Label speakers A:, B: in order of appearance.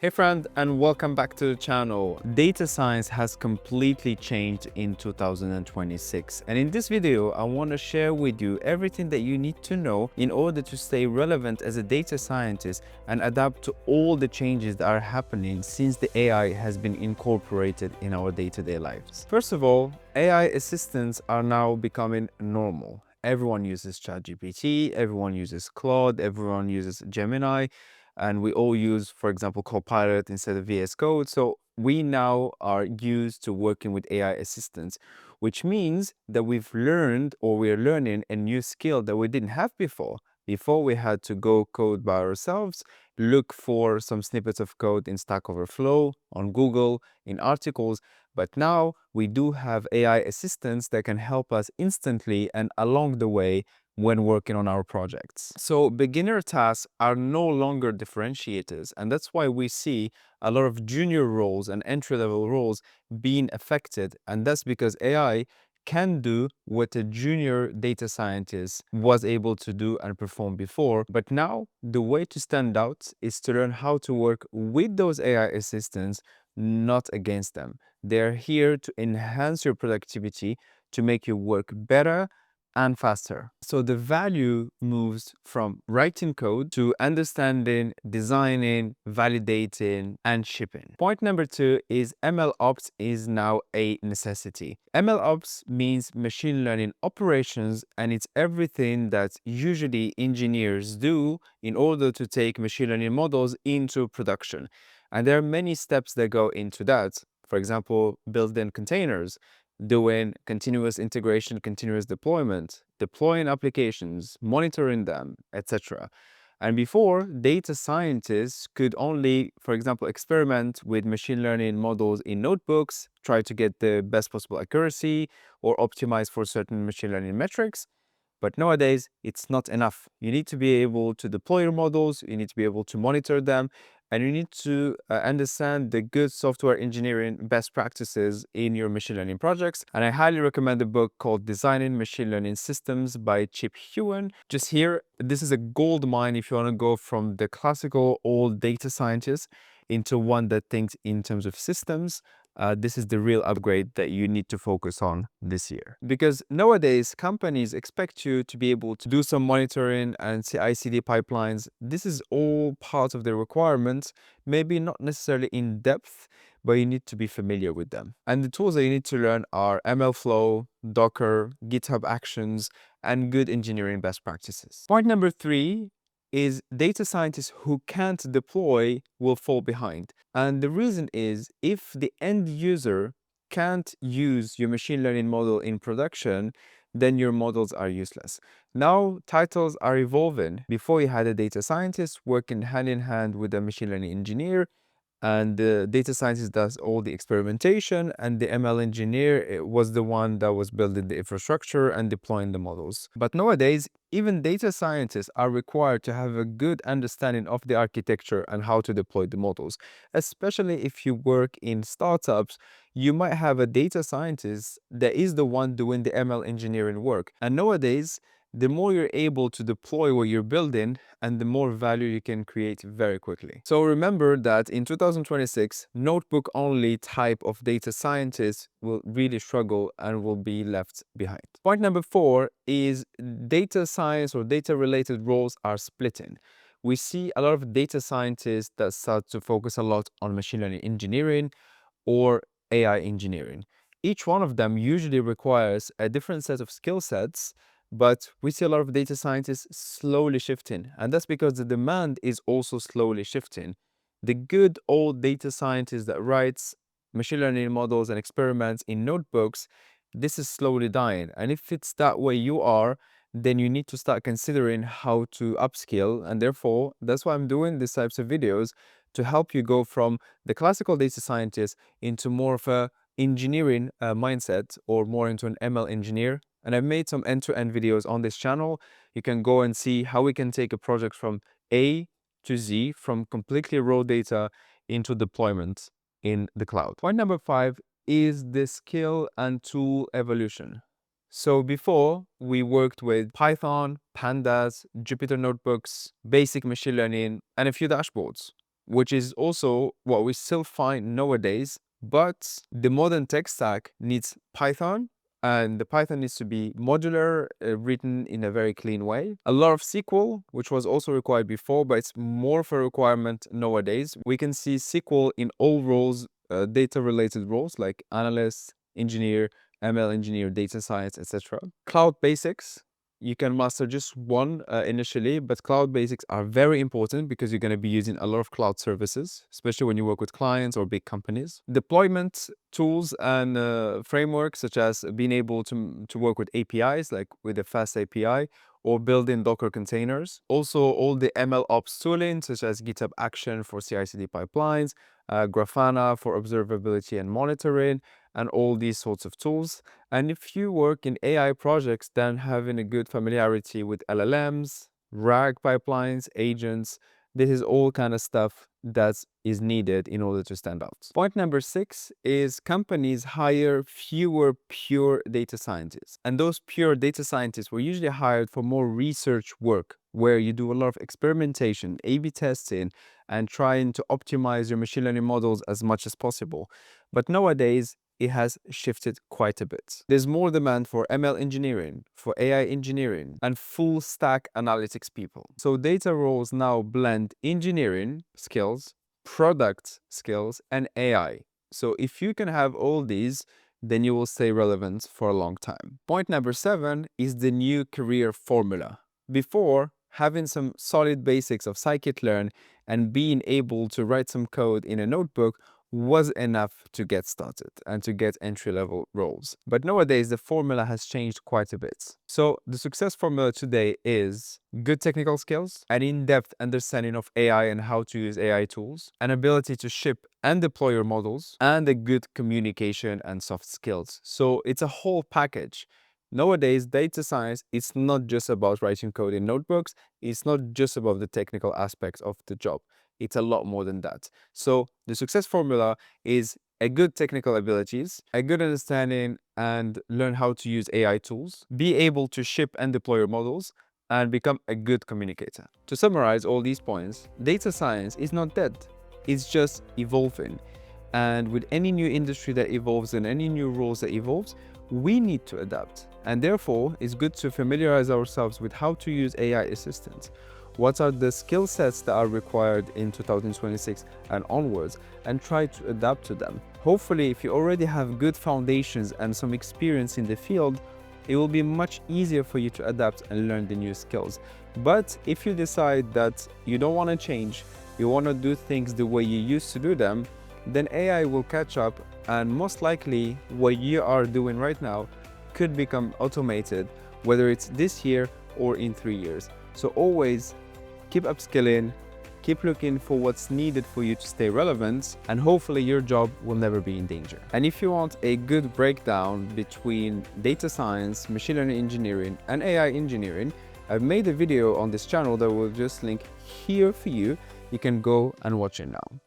A: Hey friend, and welcome back to the channel. Data science has completely changed in 2026, and in this video I want to share with you everything that you need to know in order to stay relevant as a data scientist and adapt to all the changes that are happening since the AI has been incorporated in our day-to-day lives. First of all, AI assistants are now becoming normal. Everyone uses chatgpt, everyone uses Claude, everyone uses Gemini, and we all use, for example, Copilot instead of VS Code. So we now are used to working with AI assistants, which means that we've learned or we're learning a new skill that we didn't have before. Before we had to go code by ourselves, look for some snippets of code in Stack Overflow, on Google, in articles. But now we do have AI assistants that can help us instantly and along the way when working on our projects. So beginner tasks are no longer differentiators, and that's why we see a lot of junior roles and entry-level roles being affected, and that's because AI can do what a junior data scientist was able to do and perform before. But now the way to stand out is to learn how to work with those AI assistants, not against them. They're here to enhance your productivity, to make you work better and faster. So the value moves from writing code to understanding, designing, validating, and shipping. Point number two is MLOps is now a necessity. MLOps means machine learning operations, and it's everything that usually engineers do in order to take machine learning models into production. And there are many steps that go into that. For example, building containers, doing continuous integration, continuous deployment, deploying applications, monitoring them, etc. And before, data scientists could only, for example, experiment with machine learning models in notebooks, try to get the best possible accuracy, or optimize for certain machine learning metrics. But nowadays, it's not enough. You need to be able to deploy your models, you need to be able to monitor them, and you need to understand the good software engineering best practices in your machine learning projects. And I highly recommend a book called Designing Machine Learning Systems by Chip Hewen. Just here, this is a gold mine if you want to go from the classical old data scientist into one that thinks in terms of systems. This is the real upgrade that you need to focus on this year. Because nowadays, companies expect you to be able to do some monitoring and CI/CD pipelines. This is all part of the requirements, maybe not necessarily in depth, but you need to be familiar with them. And the tools that you need to learn are MLflow, Docker, GitHub Actions, and good engineering best practices. Point number three is data scientists who can't deploy will fall behind. And the reason is if the end user can't use your machine learning model in production, then your models are useless. Now, titles are evolving. Before, you had a data scientist working hand in hand with a machine learning engineer, and the data scientist does all the experimentation, and the ML engineer was the one that was building the infrastructure and deploying the models. But nowadays, even data scientists are required to have a good understanding of the architecture and how to deploy the models. Especially if you work in startups, you might have a data scientist that is the one doing the ML engineering work. And nowadays, the more you're able to deploy what you're building, and the more value you can create very quickly. So remember that in 2026, notebook-only type of data scientists will really struggle and will be left behind. Point number four is data science or data-related roles are splitting. We see a lot of data scientists that start to focus a lot on machine learning engineering or AI engineering. Each one of them usually requires a different set of skill sets, but we see a lot of data scientists slowly shifting, and that's because the demand is also slowly shifting. The good old data scientist that writes machine learning models and experiments in notebooks, this is slowly dying. And if it's that way you are, then you need to start considering how to upskill. And therefore, that's why I'm doing these types of videos, to help you go from the classical data scientist into more of a engineering mindset, or more into an ML engineer. And I've made some end-to-end videos on this channel. You can go and see how we can take a project from A to Z, from completely raw data into deployment in the cloud. Point number five is the skill and tool evolution. So before, we worked with Python, Pandas, Jupyter notebooks, basic machine learning, and a few dashboards. which is also what we still find nowadays. But the modern tech stack needs Python, and the Python needs to be modular, written in a very clean way. A lot of SQL, which was also required before, but it's more of a requirement nowadays. We can see SQL in all roles, data-related roles like analyst, engineer, ML engineer, data science, etc. Cloud basics. You can master just one initially, but cloud basics are very important because you're going to be using a lot of cloud services, especially when you work with clients or big companies. Deployment tools and frameworks, such as being able to work with APIs, like with a fast API, or building Docker containers. Also, all the MLOps tooling, such as GitHub Action for CI/CD pipelines, Grafana for observability and monitoring, and all these sorts of tools. And if you work in AI projects, then having a good familiarity with LLMs, RAG pipelines, agents, this is all kind of stuff that is needed in order to stand out. Point number 6 is companies hire fewer pure data scientists. And those pure data scientists were usually hired for more research work, where you do a lot of experimentation, A/B testing, and trying to optimize your machine learning models as much as possible. But nowadays, it has shifted quite a bit. There's more demand for ML engineering, for AI engineering, and full stack analytics people. So data roles now blend engineering skills, product skills, and AI. So if you can have all these, then you will stay relevant for a long time. Point number 7 is the new career formula. Before, having some solid basics of scikit-learn and being able to write some code in a notebook was enough to get started and to get entry-level roles. But nowadays, the formula has changed quite a bit. So the success formula today is good technical skills, an in-depth understanding of AI and how to use AI tools, an ability to ship and deploy your models, and a good communication and soft skills. So it's a whole package. Nowadays, data science is not just about writing code in notebooks. It's not just about the technical aspects of the job. It's a lot more than that. So the success formula is a good technical abilities, a good understanding and learn how to use AI tools, be able to ship and deploy your models, and become a good communicator. To summarize all these points, data science is not dead. It's just evolving. And with any new industry that evolves and any new roles that evolves, we need to adapt. And therefore, it's good to familiarize ourselves with how to use AI assistants. What are the skill sets that are required in 2026 and onwards, and try to adapt to them. Hopefully, if you already have good foundations and some experience in the field, it will be much easier for you to adapt and learn the new skills. But if you decide that you don't want to change, you want to do things the way you used to do them, then AI will catch up, and most likely what you are doing right now could become automated, whether it's this year or in 3 years. So always keep upskilling, keep looking for what's needed for you to stay relevant, and hopefully your job will never be in danger. And if you want a good breakdown between data science, machine learning engineering, and AI engineering, I've made a video on this channel that will just link here for you. You can go and watch it now.